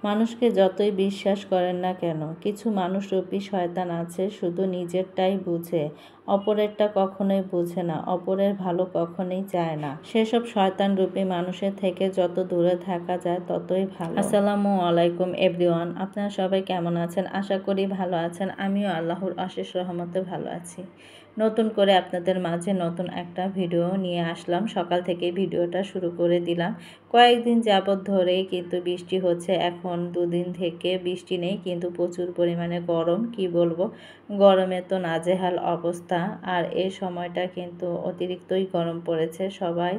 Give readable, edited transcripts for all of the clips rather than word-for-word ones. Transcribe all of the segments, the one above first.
মানুষকে যতই বিশ্বাস করেন না কেন, কিছু মানুষরূপী শয়তান আছে শুধু নিজেরটাই বুঝে, অপরেরটা কখনোই বুঝে না, অপরের ভালো কখনোই চায় না। সেসব শয়তানরূপী মানুষের থেকে যত দূরে থাকা যায় ততই ভালো। আসসালামু আলাইকুম এভরিওয়ান, আপনারা সবাই কেমন আছেন? আশা করি ভালো আছেন। আমিও আল্লাহর অশেষ রহমতে ভালো আছি। নতুন করে আপনাদের মাঝে নতুন একটা ভিডিও নিয়ে আসলাম। সকাল থেকেই ভিডিওটা শুরু করে দিলাম। কয়েকদিন যাবৎ ধরেই কিন্তু বৃষ্টি হচ্ছে। এখন 2 দিন থেকে বৃষ্টি নেই, কিন্তু প্রচুর পরিমাণে গরম। কি বলবো, গরমে তো নাজেহাল অবস্থা। আর এই সময়টা কিন্তু অতিরিক্তই গরম পড়েছে। সবাই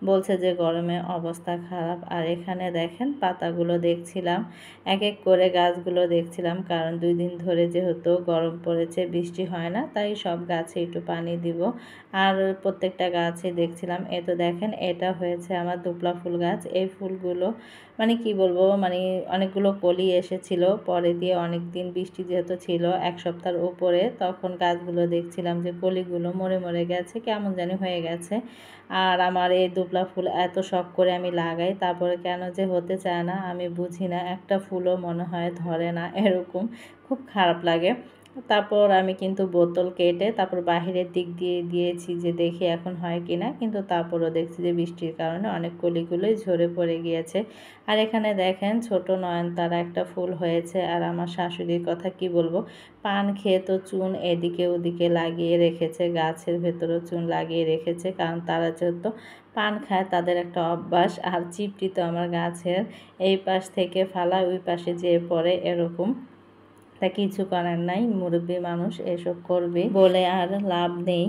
বলছে যে গরমে অবস্থা খারাপ। আর এখানে দেখেন পাতাগুলো দেখছিলাম, এক এক করে গাছগুলো দেখছিলাম, কারণ 2 দিন ধরে যেহেতু গরম পড়েছে, বৃষ্টি হয় না, তাই সব গাছে একটু পানি দিব। আর প্রত্যেকটা গাছে দেখছিলাম। এ তো দেখেন, এটা হয়েছে আমার দোপলা ফুল গাছ। এই ফুলগুলো মানে কি বলবো, মানে অনেকগুলো কলি এসেছিল, পরে দিয়ে অনেক দিন বৃষ্টি যেহেতু ছিল 1 সপ্তাহের উপরে, তখন গাছগুলো দেখছিলাম যে কলিগুলো মরে মরে গেছে, কেমন জানি হয়ে গেছে। আর আমার এই দোপলা ফুল এত শখ করে আমি লাগাই, তারপরে কেন যে হতে চায় না আমি বুঝি না। একটা ফুলও মনে হয় ধরে না, এরকম খুব খারাপ লাগে। তারপর আমি কিন্তু বোতল কেটে তারপর বাহিরের দিক দিয়ে দিয়েছি যে দেখি এখন হয় কি না, কিন্তু তারপরও দেখছি যে বৃষ্টির কারণে অনেক কলিগুলোই ঝরে পড়ে গিয়েছে। আর এখানে দেখেন ছোট নয়নতারা একটা ফুল হয়েছে। আর আমার শাশুড়ির কথা কি বলবো, পান খেয়ে তো চুন এদিকে ওদিকে লাগিয়ে রেখেছে, গাছের ভেতরেও চুন লাগিয়ে রেখেছে, কারণ তারা যেহেতু পান খায় তাদের একটা অভ্যাস। আর চিপটি তো আমার গাছের এই পাশ থেকে ফালা ওই পাশে যেয়ে পড়ে, এরকম। তা কিছু করার নাই, মুরব্বী মানুষ এসব করবে বলে আর লাভ নেই।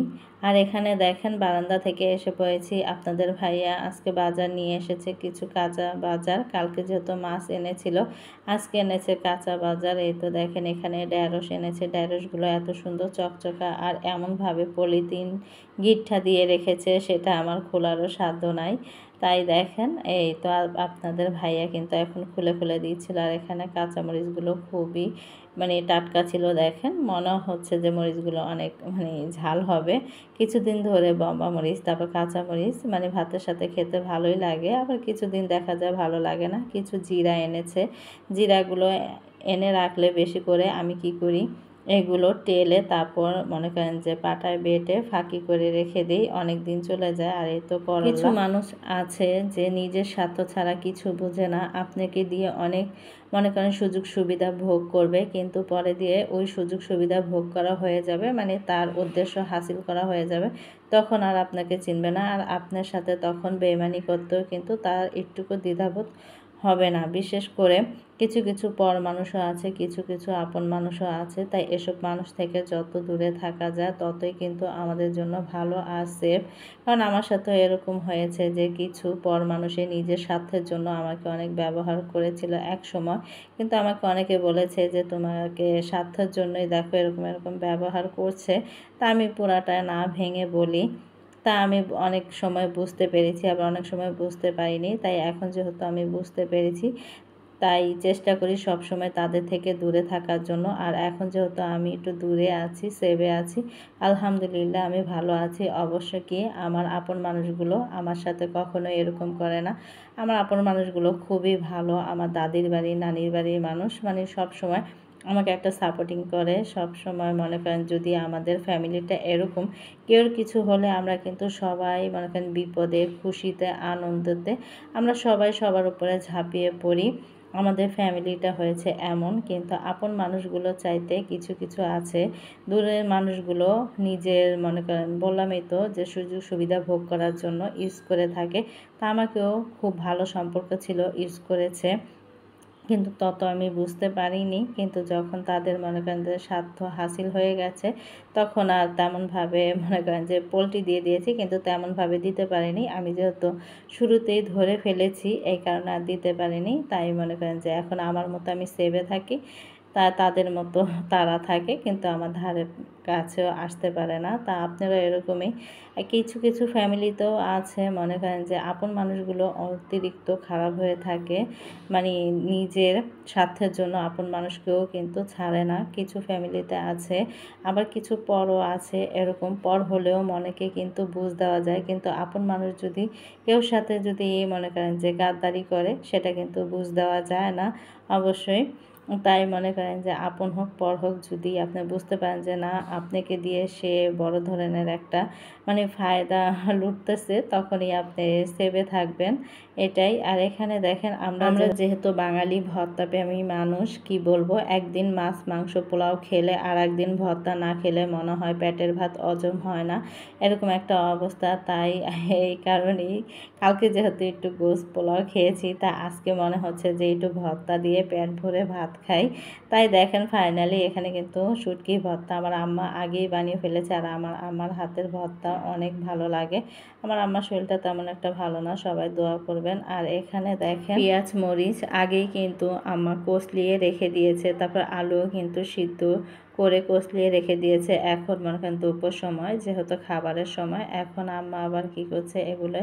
আর এখানে দেখেন বারান্দা থেকে এসে পড়েছি। আপনাদের ভাইয়া আজকে বাজার নিয়ে এসেছে, কিছু কাঁচা বাজার। কালকে যেহেতু মাছ এনেছিল, আজকে এনেছে কাঁচা বাজার। এই তো দেখেন এখানে ঢ্যাঁড়স এনেছে। ঢ্যাঁড়সগুলো এত সুন্দর চকচকা, আর এমনভাবে পলিথিন গিট্টা দিয়ে রেখেছে, সেটা আমার খোলারও সাধ্য নাই। তাই দেখেন এই তো আপনাদের ভাইয়া কিন্তু এখন খুলে খুলে দিচ্ছিল। আর এখানে কাঁচামরিচগুলো খুবই মানে টাটকা ছিল। দেখেন মনে হচ্ছে যে মরিচগুলো অনেক মানে ঝাল হবে। কিছুদিন ধরে বম্বা মরিচ তারপর কাঁচা মরিচ মানে ভাতের সাথে খেতে ভালোই লাগে, আবার কিছুদিন দেখা যায় ভালো লাগে না। কিছু জিরা এনেছে, জিরাগুলো এনে রাখলে বেশি করে আমি কি করি, এগুলো টেলে তারপর মনে করেন যে পাটায় বেটে ফাঁকি করে রেখে দিই, অনেক দিন চলে যায়। আর এই তো করলা। কিছু মানুষ আছে যে নিজের স্বার্থ ছাড়া কিছু বোঝে না, আপনাকে দিয়ে অনেক মনে করেন সুযোগ সুবিধা ভোগ করবে, কিন্তু পরে দিয়ে ওই সুযোগ সুবিধা ভোগ করা হয়ে যাবে, মানে তার উদ্দেশ্য হাসিল করা হয়ে যাবে, তখন আর আপনাকে চিনবে না। আর আপনার সাথে তখন বেইমানি করতেও কিন্তু তার একটুকু দ্বিধাবোধ হবে না। বিশেষ করে কিছু কিছু পর মানুষও আছে, কিছু কিছু আপন মানুষও আছে। তাই এসব মানুষ থেকে যত দূরে থাকা যায় ততই কিন্তু আমাদের জন্য ভালো আর সেফ। কারণ আমার সাথেও এরকম হয়েছে যে কিছু পর মানুষে নিজের স্বার্থের জন্য আমাকে অনেক ব্যবহার করেছিল এক সময়, কিন্তু আমাকে অনেকে বলেছে যে তোমাকে স্বার্থের জন্যই দেখো এরকম এরকম ব্যবহার করছে। তা আমি পুরাটা না ভেঙে বলি, তা আমি অনেক সময় বুঝতে পেরেছি, আবার অনেক সময় বুঝতে পারিনি। তাই এখন যেহেতু আমি বুঝতে পেরেছি, তাই চেষ্টা করি সব সময় তাদের থেকে দূরে থাকার জন্য। আর এখন যেহেতু আমি একটু দূরে আছি, সেভে আছি, আলহামদুলিল্লাহ আমি ভালো আছি। অবশ্য কি আমার আপন মানুষগুলো আমার সাথে কখনো এরকম করে না। আমার আপন মানুষগুলো খুবই ভালো। আমার দাদির বাড়ি নানির বাড়ির মানুষ মানে সব সময় আমাকে একটা সাপোর্টিং করে। সব সময় মনে করেন যদি আমাদের ফ্যামিলিটা এরকম, কেউর কিছু হলে আমরা কিন্তু সবাই মনে করেন বিপদে খুশিতে আনন্দতে আমরা সবাই সবার উপরে ঝাঁপিয়ে পড়ি। আমাদের ফ্যামিলিটা হয়েছে এমন, কিন্তু আপন মানুষগুলো চাইতে কিছু কিছু আছে, দূরের মানুষগুলো নিজের মনে করেন বললামই তো যে সুযোগ সুবিধা ভোগ করার জন্য ইউজ করে থাকে। তা আমাকেও খুব ভালো সম্পর্ক ছিল, ইউজ করেছে, কিন্তু তত আমি বুঝতে পারিনি। কিন্তু যখন তাদের মনে করেন যে স্বার্থ হাসিল হয়ে গেছে, তখন আর তেমনভাবে মনে করেন যে পোল্টি দিয়ে দিয়েছি, কিন্তু তেমনভাবে দিতে পারিনি। আমি যেহেতু শুরুতেই ধরে ফেলেছি এই কারণে আর দিতে পারিনি। তাই মনে করেন যে এখন আমার মতো আমি সেভে থাকি। তাদের মতো তারা থাকে, কিন্তু আমার ধারের কাছেও আসতে পারে না। তা আপনারা এরকমই কিছু কিছু ফ্যামিলিতেও আছে, মনে করেন যে আপন মানুষগুলো অতিরিক্ত খারাপ হয়ে থাকে, মানে নিজের স্বার্থের জন্য আপন মানুষকেও কিন্তু ছাড়ে না। কিছু ফ্যামিলিতে আছে, আবার কিছু পরও আছে এরকম, পর হলেও মনেকে কিন্তু বুঝ দেওয়া যায়, কিন্তু আপন মানুষ যদি কেউ সাথে যদি মনে করেন যে গাদ্দারি করে, সেটা কিন্তু বুঝ দেওয়া যায় না অবশ্যই। তাই মনে করেন যে আপন হোক পর হোক, যদি আপনি বুঝতে পারেন যে না আপনাকে দিয়ে সে বড় ধরনের একটা মানে ফায়দা লুটতেছে, তখনই আপনি সেভে থাকবেন, এটাই। আর এখানে দেখেন আমরা যেহেতু বাঙালি ভর্তাপ্রেমী মানুষ, কি বলবো, একদিন মাছ মাংস পোলাও খেলে আর একদিন ভর্তা না খেলে মনে হয় পেটের ভাত হজম হয় না, এরকম একটা অবস্থা। তাই এই কারণেই কালকে যেহেতু একটু গোশ পোলাও খেয়েছি, তা আজকে মনে হচ্ছে যে একটু ভর্তা দিয়ে পেট ভরে ভাত খাই। তাই দেখেন ফাইনালি এখানে কিন্তু শুটকি ভর্তা আমার আম্মা আগেই বানিয়ে ফেলেছে, আর আমার হাতের ভর্তা অনেক ভালো লাগে। আমার আম্মার শরীরটা তেমন একটা ভালো না, সবাই দোয়া করবেন। আর এখানে দেখেন পেঁয়াজ মরিচ আগেই কিন্তু আম্মা কষলিয়ে রেখে দিয়েছে, তারপর আলুও কিন্তু সিদ্ধ করে কষলিয়ে রেখে দিয়েছে। এখন মনে করেন দুপুর সময় যেহেতু খাবারের সময়, এখন আম্মা আবার কি করছে, এগুলো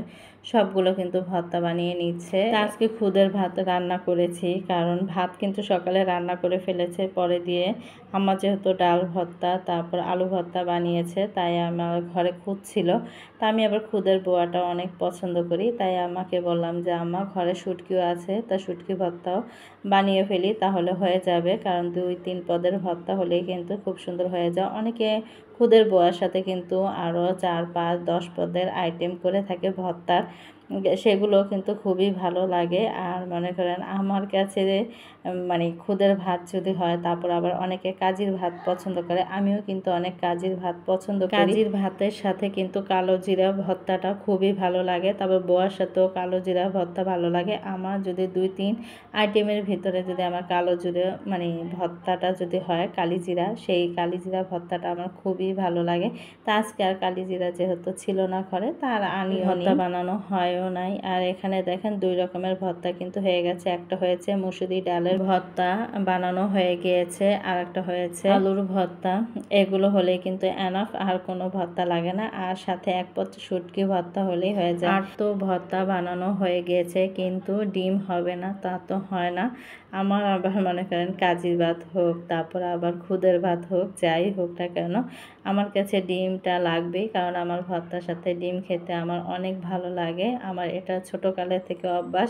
সবগুলো কিন্তু ভর্তা বানিয়ে নিচ্ছে। আজকে খুদের ভাত রান্না করেছি, কারণ ভাত কিন্তু সকালে রান্না করে ফেলেছে, পরে দিয়ে আম্মা যেহেতু ডাল ভর্তা তারপর আলু ভর্তা বানিয়েছে, তাই আমার ঘরে খুদ ছিল। তা আমি আবার খুদের বোয়াটা অনেক পছন্দ করি, তাই আমাকে বললাম যে আম্মা ঘরে শুটকিও আছে, তা শুটকি ভর্তাও বানিয়ে ফেলি, তাহলে হয়ে যাবে। কারণ 2-3 পদের ভর্তা হলেই কিন্তু খুব সুন্দর হয়ে যায়। অনেকে খুদের বোয়ার সাথে কিন্তু আরও 4-5-10 পদের আইটেম করে থাকে ভর্তার, সেগুলো কিন্তু খুবই ভালো লাগে। আর মনে করেন আমার কাছে মানে খুদের ভাত যদি হয়, তারপর আবার অনেকে কাজির ভাত পছন্দ করে, আমিও কিন্তু অনেক কাজির ভাত পছন্দ করি। কাজির ভাতের সাথে কিন্তু কালো জিরা ভর্তাটা খুবই ভালো লাগে, তারপর বোয়ার সাথেও কালো জিরা ভর্তা ভালো লাগে। আমার যদি 2-3 আইটেমের ভিতরে যদি আমার কালো জিরা মানে ভর্তাটা যদি হয় কালিজিরা, সেই কালিজিরা ভর্তাটা আমার খুবই ভালো লাগে। তা আজকে আর কালিজিরা যেহেতু ছিল না ঘরে, তার ভর্তা বানানো হয়ও নাই। আর এখানে দেখেন 2 রকমের ভর্তা কিন্তু হয়ে গেছে, একটা হয়েছে মসুরি ডালের ভর্তা বানানো হয়ে গিয়েছে, আর একটা হয়েছে আলুর ভর্তা। এগুলো হলে কিন্তু এনাফ, আর কোনো ভর্তা লাগে না। আর সাথে এক পদ শুটকি ভর্তা হলেই হয়ে যায়। আর তো ভর্তা বানানো হয়ে গিয়েছে, কিন্তু ডিম হবে না তা তো হয় না। আমার আবার মনে করেন কাজির ভাত হোক, তারপর আবার খুদের ভাত হোক, যাই হোক না কেন, আমার কাছে ডিমটা লাগবেই, কারণ আমার ভর্তার সাথে ডিম খেতে আমার অনেক ভালো লাগে। আমার এটা ছোটোকালের থেকে অভ্যাস।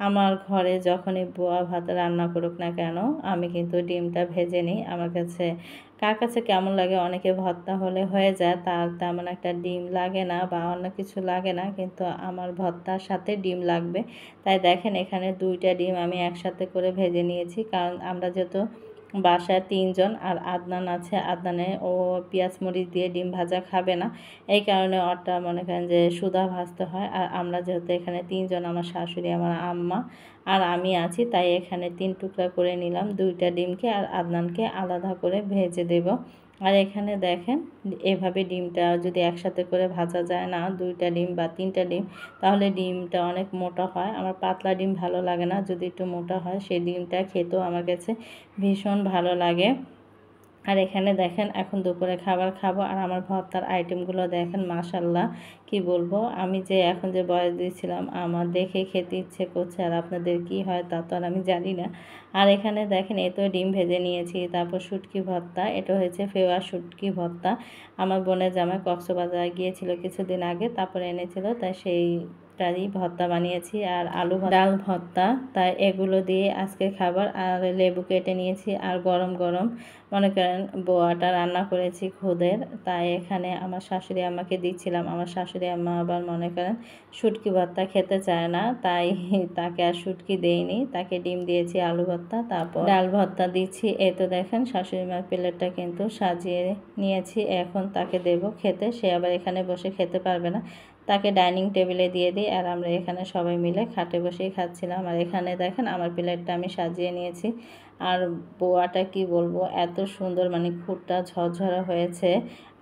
আমার ঘরে যখনই বোয়া ভাত রান্না করুক না কেন, আমি কিন্তু ডিমটা ভেজে নিই। আমার কাছে কার কাছে কেমন লাগে, অনেকে ভর্তা হলে হয়ে যায়, তার তেমন একটা ডিম লাগে না বা অন্য কিছু লাগে না, কিন্তু আমার ভর্তার সাথে ডিম লাগবে। তাই দেখেন এখানে 2টা ডিম আমি একসাথে করে ভেজে নিয়েছি, কারণ আমরা যেহেতু বাসায় 3 জন, আর আদনান আছে, আদনানে ও পেঁয়াজ মরিচ দিয়ে ডিম ভাজা খাবে না, এই কারণে ওটা মনে করেন যে সুধা ভাজতে হয়। আর আমরা যেহেতু এখানে 3 জন, আমার শাশুড়ি, আমার আম্মা আর আমি আছি, তাই এখানে 3 টুকরা করে নিলাম 2টা ডিমকে, আর আদনানকে আলাদা করে ভেজে দেব। আর এখানে দেখেন এভাবে ডিমটা যদি একসাথে করে ভাজা যায় না, 2টা ডিম বা 3টা ডিম, তাহলে ডিমটা অনেক মোটা হয়। আমার পাতলা ডিম ভালো লাগে না, যদি একটু মোটা হয় সেই ডিমটা খেতেও আমার কাছে ভীষণ ভালো লাগে। আর এখানে দেখেন এখন দুপুরে খাবার খাবো, আর আমার ভর্তার আইটেমগুলো দেখেন মাশাল্লাহ, কি বলবো, আমি যে এখন যে বয়স দিয়েছিলাম আমার দেখে খেতে ইচ্ছে করছে, আর আপনাদের কি হয় তা তো আর আমি জানি না। আর এখানে দেখেন এই তো ডিম ভেজে নিয়েছি, তারপর শুটকি ভর্তা, এটা হয়েছে ফেওয়া শুটকি ভর্তা। আমার বোনের জামাই কক্সবাজার গিয়েছিল কিছুদিন আগে, তারপরে এনেছিল, তাই সেইটারই ভর্তা বানিয়েছি। আর আলু ডাল ভর্তা, তাই এগুলো দিয়ে আজকে খাবার। আর লেবু কেটে নিয়েছি, আর গরম গরম মনে করেন বোয়াটা রান্না করেছি খুদের, তাই এখানে আমার শাশুড়ি আম্মাকে দিচ্ছিলাম। আমার শাশুড়ি আম্মা আবার মনে করেন শুটকি ভর্তা খেতে চায় না, তাই তাকে আর শুটকি দেইনি, তাকে ডিম দিয়েছি, আলু ভর্তা, তারপর ডাল ভর্তা দিচ্ছি। এই তো দেখেন শাশুড়ি মার প্লেটটা কিন্তু সাজিয়ে নিয়েছি, এখন তাকে দেব খেতে, সে আবার এখানে বসে খেতে পারবে না, তাকে ডাইনিং টেবিলে দিয়ে দিই। আর আমরা এখানে সবাই মিলে খাটে বসেই খাচ্ছিলাম। আর এখানে দেখেন আমার প্লেটটা আমি সাজিয়ে নিয়েছি। আর বোয়াটা কি বলবো, এত সুন্দর, মানে খুঁটটা ঝরঝরা হয়েছে।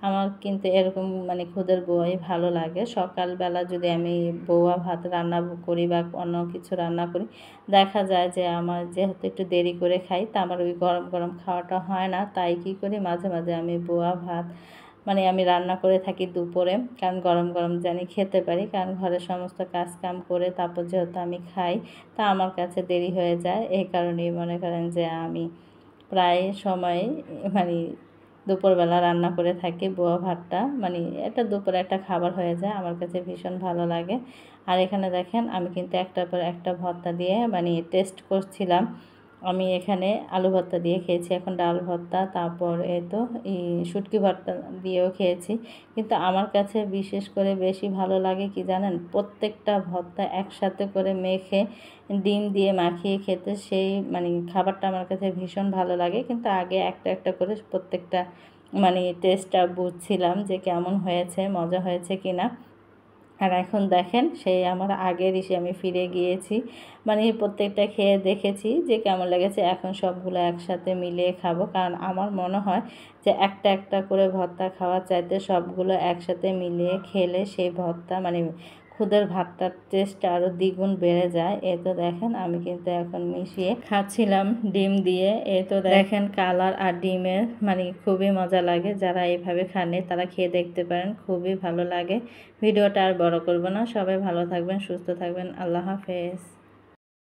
আমার কিন্তু এরকম মানে খুদের বোয়াই ভালো লাগে। সকালবেলা যদি আমি বোয়া ভাত রান্না করি বা অন্য কিছু রান্না করি, দেখা যায় যে আমার যেহেতু একটু দেরি করে খাই, তা আমার ওই গরম গরম খাওয়াটা হয় না। তাই কী করি, মাঝে মাঝে আমি বোয়া ভাত মানে আমি রান্না করে থাকি দুপুরে, কারণ গরম গরম জানি খেতে পারি। কারণ ঘরের সমস্ত কাজ কাম করে তারপর যেহেতু আমি খাই, তা আমার কাছে দেরি হয়ে যায়। এই কারণেই মনে করেন যে আমি প্রায় সময় মানে দুপুরবেলা রান্না করে থাকি বোয়া ভাতটা, মানে এটা দুপুরে একটা খাবার হয়ে যায়, আমার কাছে ভীষণ ভালো লাগে। আর এখানে দেখেন আমি কিন্তু একটার পর একটা ভর্তা দিয়ে মানে টেস্ট করছিলাম। আমি এখানে আলু ভর্তা দিয়ে খেয়েছি, এখন ডাল ভর্তা, তারপর এই তো এই শুটকি ভর্তা দিয়েও খেয়েছি। কিন্তু আমার কাছে বিশেষ করে বেশি ভালো লাগে কি জানেন, প্রত্যেকটা ভর্তা একসাথে করে মেখে ডিম দিয়ে মাখিয়ে খেতে, সেই মানে খাবারটা আমার কাছে ভীষণ ভালো লাগে। কিন্তু আগে একটা একটা করে প্রত্যেকটা মানে টেস্টটা বুঝছিলাম যে কেমন হয়েছে, মজা হয়েছে কি না। আর এখন দেখেন সেই আমার আগের ইসে আমি ফিরে গিয়েছি, মানে প্রত্যেকটা খেয়ে দেখেছি যে কেমন লেগেছে। এখন সবগুলো একসাথে মিলিয়ে খাবো, কারণ আমার মনে হয় যে একটা একটা করে ভর্তা খাওয়ার চাইতে সবগুলো একসাথে মিলিয়ে খেলে সেই ভর্তা মানে খুদের ভাতটার টেস্টটা আরও দ্বিগুণ বেড়ে যায়। এ তো দেখেন আমি কিন্তু এখন মিশিয়ে খাচ্ছিলাম ডিম দিয়ে। এ তো দেখেন কালার আর ডিমের মানে খুবই মজা লাগে। যারা এইভাবে খানে তারা খেয়ে দেখতে পারেন, খুবই ভালো লাগে। ভিডিওটা আর বড় করব না, সবাই ভালো থাকবেন, সুস্থ থাকবেন, আল্লাহ হাফেজ।